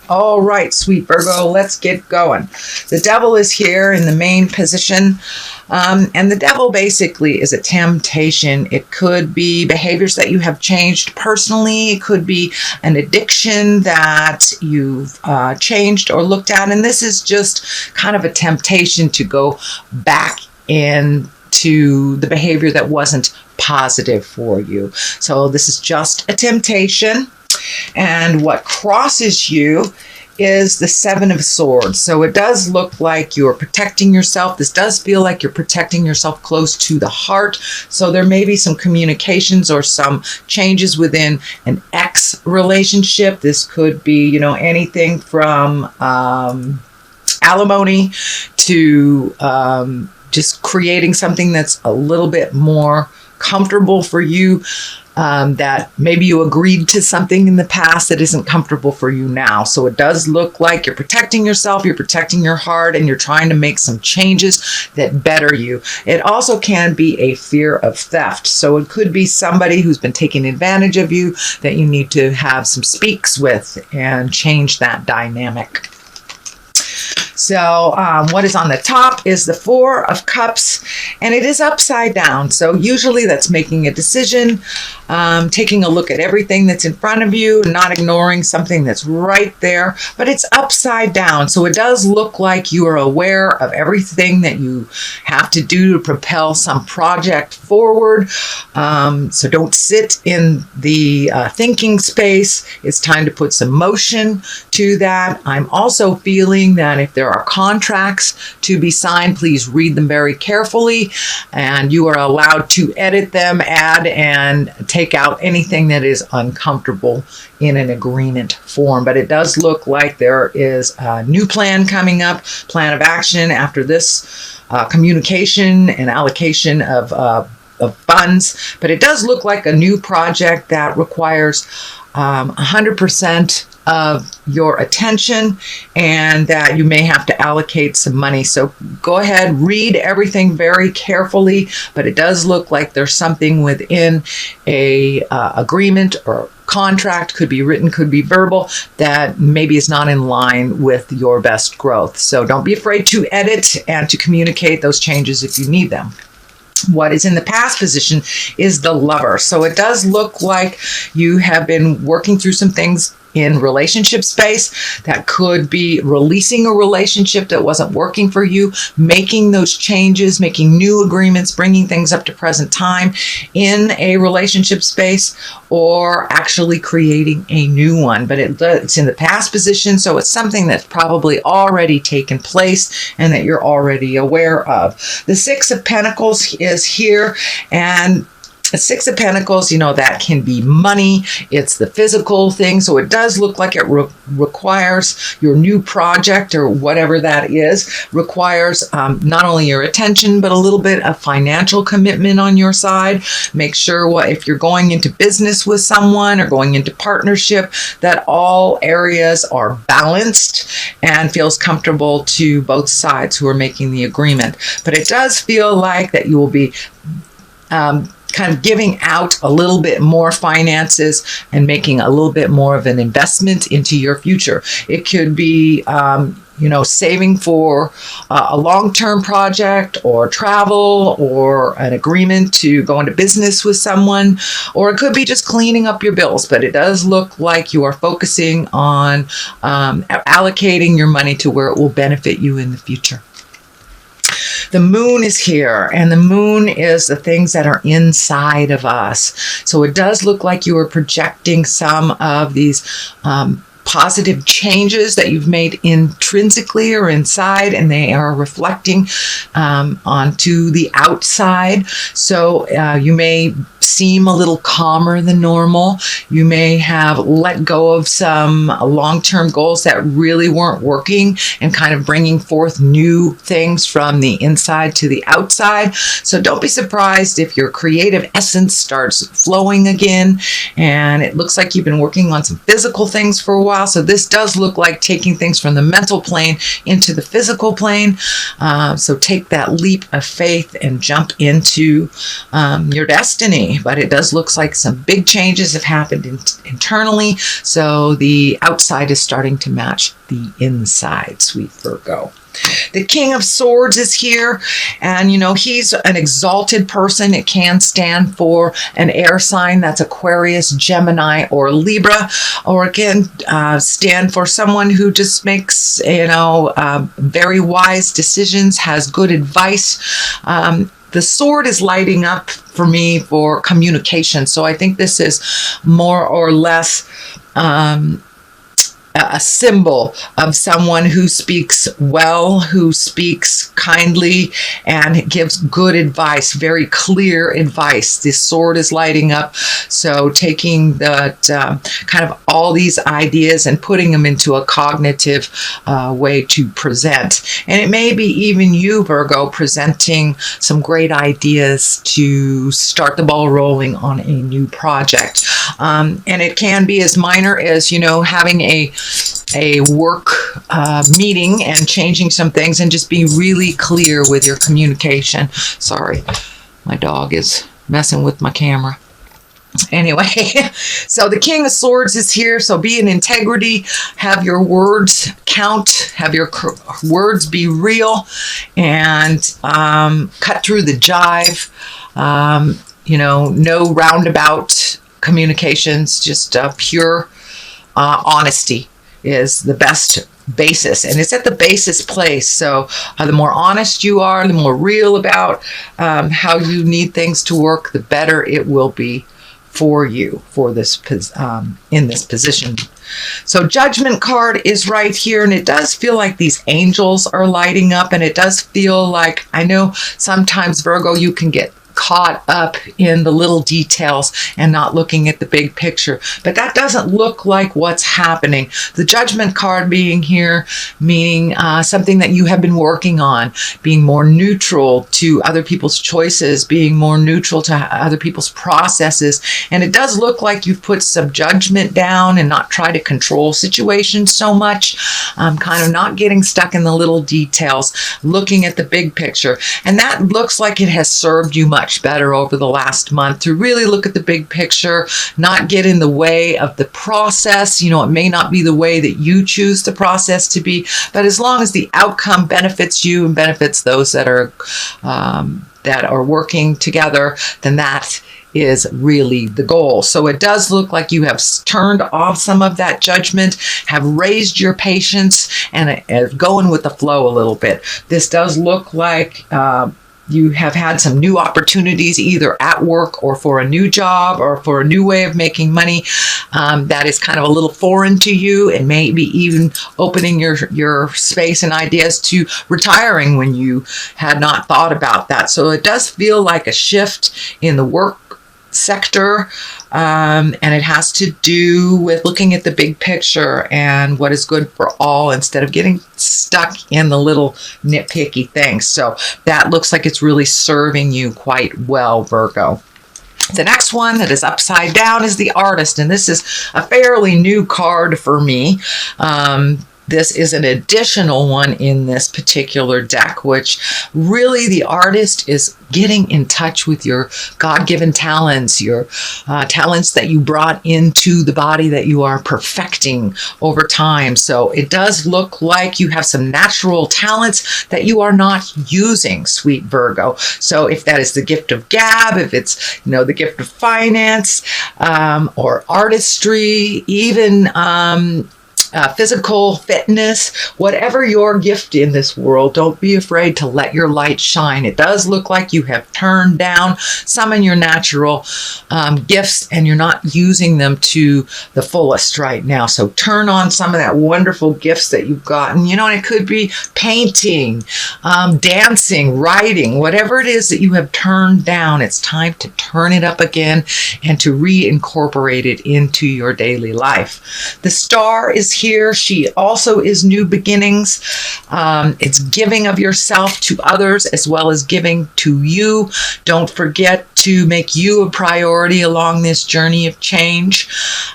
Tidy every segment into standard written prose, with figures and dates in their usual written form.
All right, sweet Virgo, let's get going. The devil is here in the main position. And the devil basically is a temptation. It could be behaviors that you have changed personally. It could be an addiction that you've changed or looked at. And this is just kind of a temptation to go back into the behavior that wasn't positive for you. So this is just a temptation. And what crosses you is the Seven of Swords. So it does look like you're protecting yourself. This does feel like you're protecting yourself close to the heart. So there may be some communications or some changes within an ex relationship. This could be, anything from alimony to just creating something that's a little bit more comfortable for you. That maybe you agreed to something in the past that isn't comfortable for you now. So it does look like you're protecting yourself, you're protecting your heart, and you're trying to make some changes that better you. It also can be a fear of theft. So it could be somebody who's been taking advantage of you that you need to have some speaks with and change that dynamic. So what is on the top is the Four of Cups, and it is upside down. So usually that's making a decision, taking a look at everything that's in front of you, not ignoring something that's right there, but it's upside down. So it does look like you are aware of everything that you have to do to propel some project forward. So don't sit in the thinking space. It's time to put some motion to that. I'm also feeling that if there are contracts to be signed, please read them very carefully, and you are allowed to edit them, add, and take out anything that is uncomfortable in an agreement form. But it does look like there is a new plan coming up, plan of action after this communication and allocation of funds. But it does look like a new project that requires 100% of your attention, and that you may have to allocate some money. So go ahead, read everything very carefully, but it does look like there's something within a agreement or contract, could be written, could be verbal, that maybe is not in line with your best growth. So don't be afraid to edit and to communicate those changes if you need them. What is in the past position is the Lover. So it does look like you have been working through some things in relationship space that could be releasing a relationship that wasn't working for you, making those changes, making new agreements, bringing things up to present time in a relationship space, or actually creating a new one. But it's in the past position, so it's something that's probably already taken place and that you're already aware of. The Six of Pentacles is here, and the Six of Pentacles, that can be money. It's the physical thing. So it does look like it requires your new project, or whatever that is, requires not only your attention, but a little bit of financial commitment on your side. Make sure if you're going into business with someone or going into partnership, that all areas are balanced and feels comfortable to both sides who are making the agreement. But it does feel like that you will be kind of giving out a little bit more finances and making a little bit more of an investment into your future. It could be, saving for a long-term project, or travel, or an agreement to go into business with someone, or it could be just cleaning up your bills. But it does look like you are focusing on allocating your money to where it will benefit you in the future. The Moon is here, and the Moon is the things that are inside of us. So it does look like you are projecting some of these positive changes that you've made intrinsically or inside, and they are reflecting onto the outside. So you may seem a little calmer than normal. You may have let go of some long-term goals that really weren't working, and kind of bringing forth new things from the inside to the outside. So don't be surprised if your creative essence starts flowing again, and it looks like you've been working on some physical things for a while. So this does look like taking things from the mental plane into the physical plane. So take that leap of faith and jump into your destiny. externally, but it does look like some big changes have happened internally. So the outside is starting to match the inside, sweet Virgo. The King of Swords is here, and he's an exalted person. It can stand for an air sign, that's Aquarius, Gemini, or Libra, or it can stand for someone who just makes very wise decisions, has good advice. The sword is lighting up for me for communication, so I think this is more or less a symbol of someone who speaks well, who speaks kindly, and gives good advice, very clear advice. This sword is lighting up, so taking that kind of all these ideas and putting them into a cognitive way to present. And it may be even you, Virgo, presenting some great ideas to start the ball rolling on a new project. And it can be as minor as, having a work meeting and changing some things and just be really clear with your communication. Sorry, my dog is messing with my camera. Anyway, so the King of Swords is here, so be in integrity, have your words count, have your words be real, and cut through the jive. No roundabout communications, just pure honesty is the best basis, and it's at the basis place. So the more honest you are, the more real about how you need things to work, the better it will be for you for this in this position. So Judgment card is right here, and it does feel like these angels are lighting up, and it does feel like, I know sometimes, Virgo, you can get caught up in the little details and not looking at the big picture, but that doesn't look like what's happening. The Judgment card being here, meaning something that you have been working on, being more neutral to other people's choices, being more neutral to other people's processes. And it does look like you've put some judgment down and not try to control situations so much, kind of not getting stuck in the little details, looking at the big picture. And that looks like it has served you much better over the last month, to really look at the big picture, not get in the way of the process. It may not be the way that you choose the process to be, but as long as the outcome benefits you and benefits those that are working together, then that is really the goal. So it does look like you have turned off some of that judgment, have raised your patience, and going with the flow a little bit. This does look like you have had some new opportunities, either at work or for a new job or for a new way of making money that is kind of a little foreign to you, and maybe even opening your space and ideas to retiring when you had not thought about that. So it does feel like a shift in the work sector, and it has to do with looking at the big picture and what is good for all, instead of getting stuck in the little nitpicky things. So that looks like it's really serving you quite well, Virgo. The next one that is upside down is the Artist, and this is a fairly new card for me. This is an additional one in this particular deck, which really the Artist is getting in touch with your God-given talents, your talents that you brought into the body that you are perfecting over time. So it does look like you have some natural talents that you are not using, sweet Virgo. So if that is the gift of gab, if it's the gift of finance, or artistry, even physical fitness, whatever your gift in this world, don't be afraid to let your light shine. It does look like you have turned down some of your natural gifts, and you're not using them to the fullest right now. So turn on some of that wonderful gifts that you've gotten. And it could be painting, dancing, writing, whatever it is that you have turned down. It's time to turn it up again and to reincorporate it into your daily life. The Star is here. She also is new beginnings. It's giving of yourself to others as well as giving to you. Don't forget to make you a priority along this journey of change.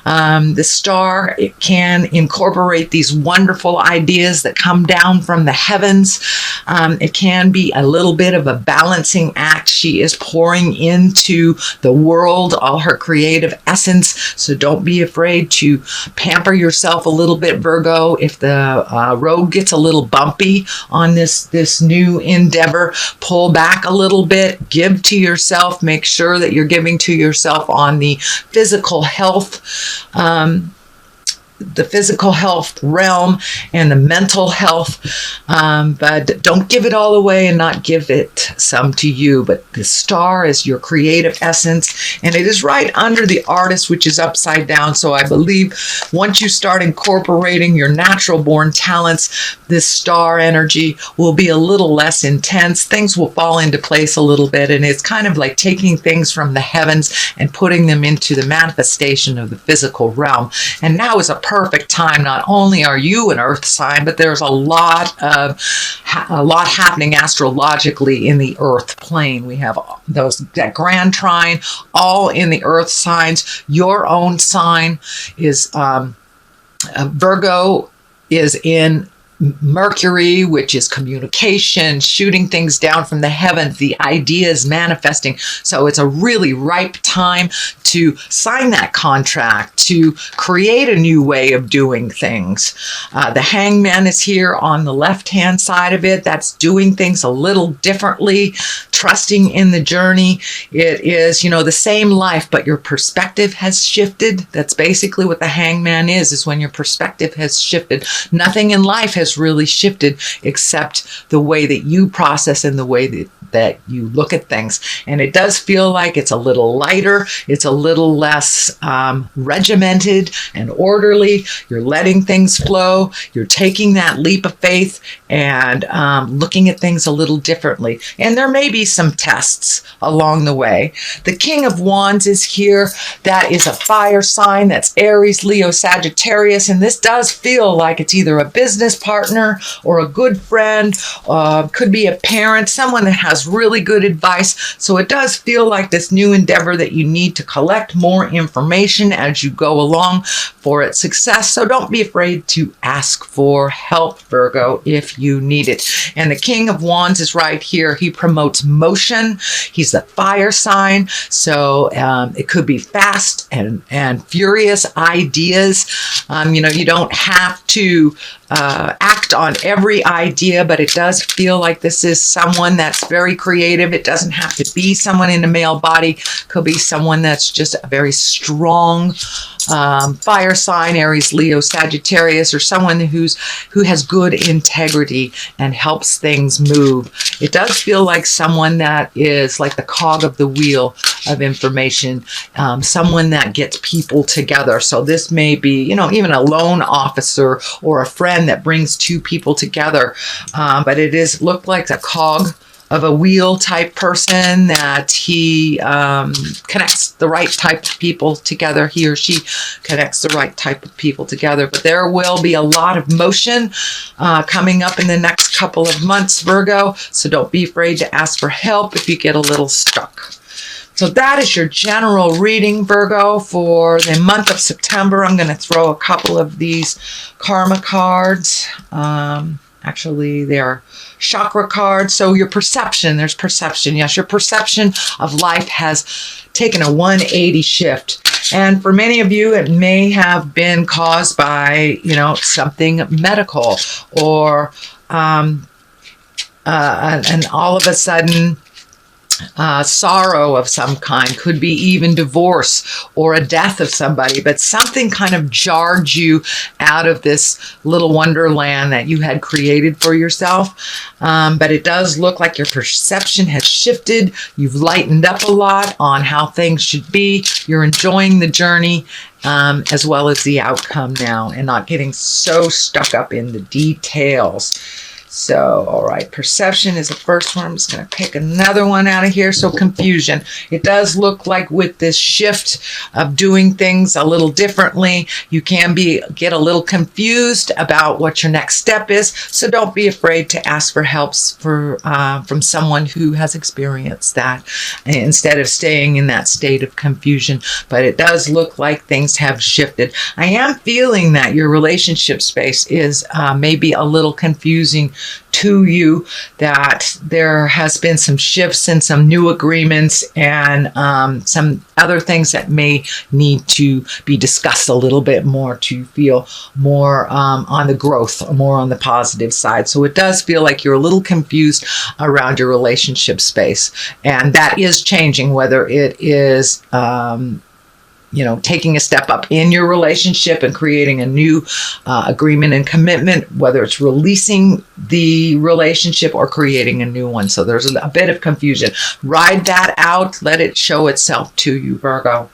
The star, it can incorporate these wonderful ideas that come down from the heavens. It can be a little bit of a balancing act. She is pouring into the world all her creative essence. So don't be afraid to pamper yourself a little bit, Virgo. If the road gets a little bumpy on this new endeavor, pull back a little bit, give to yourself, make sure that you're giving to yourself on the physical health realm and the mental health, but don't give it all away and not give it some to you. But the star is your creative essence, and it is right under the artist, which is upside down. So I believe once you start incorporating your natural born talents, this star energy will be a little less intense. Things will fall into place a little bit, and it's kind of like taking things from the heavens and putting them into the manifestation of the physical realm. And now is a perfect time. Not only are you an earth sign, but there's a lot happening astrologically in the earth plane. We have that grand trine all in the earth signs. Your own sign is Virgo is in Mercury, which is communication, shooting things down from the heavens, the ideas manifesting. So it's a really ripe time to sign that contract, to create a new way of doing things. The Hangman is here on the left-hand side of it. That's doing things a little differently, trusting in the journey. It is, the same life, but your perspective has shifted. That's basically what the Hangman is when your perspective has shifted. Nothing in life has really shifted except the way that you process and the way that you look at things. And it does feel like it's a little lighter. It's a little less regimented and orderly. You're letting things flow. You're taking that leap of faith and looking at things a little differently. And there may be some tests along the way. The King of Wands is here. That is a fire sign. That's Aries, Leo, Sagittarius. And this does feel like it's either a business partner or a good friend, could be a parent, someone that has really good advice. So it does feel like this new endeavor that you need to collect more information as you go along for its success. So don't be afraid to ask for help, Virgo, if you need it. And the King of Wands is right here. He promotes motion. He's the fire sign. So it could be fast and furious ideas. You don't have to act on every idea, but it does feel like this is someone that's very creative. It doesn't have to be someone in a male body. Could be someone that's just a very strong fire sign, Aries, Leo, Sagittarius, or someone who has good integrity and helps things move. It does feel like someone that is like the cog of the wheel of information, someone that gets people together. So this may be, even a loan officer or a friend that brings two people together. But it looked like a cog of a wheel type person, that he connects the right type of people together. He or she connects the right type of people together. But there will be a lot of motion coming up in the next couple of months, Virgo. So don't be afraid to ask for help if you get a little stuck. So that is your general reading, Virgo, for the month of September. I'm going to throw a couple of these karma cards. Actually, they are chakra cards. So your perception, there's perception. Yes, your perception of life has taken a 180 shift. And for many of you, it may have been caused by, something medical or and all of a sudden, sorrow of some kind, could be even divorce or a death of somebody, but something kind of jarred you out of this little wonderland that you had created for yourself. But it does look like your perception has shifted. You've lightened up a lot on how things should be. You're enjoying the journey as well as the outcome now and not getting so stuck up in the details. So, all right, perception is the first one. I'm just going to pick another one out of here. So, confusion. It does look like with this shift of doing things a little differently, you can get a little confused about what your next step is. So, don't be afraid to ask for help from someone who has experienced that instead of staying in that state of confusion. But it does look like things have shifted. I am feeling that your relationship space is maybe a little confusing to you, that there has been some shifts and some new agreements and some other things that may need to be discussed a little bit more to feel more on the growth, more on the positive side. So it does feel like you're a little confused around your relationship space, and that is changing, whether it is taking a step up in your relationship and creating a new agreement and commitment, whether it's releasing the relationship or creating a new one. So there's a bit of confusion. Ride that out. Let it show itself to you, Virgo.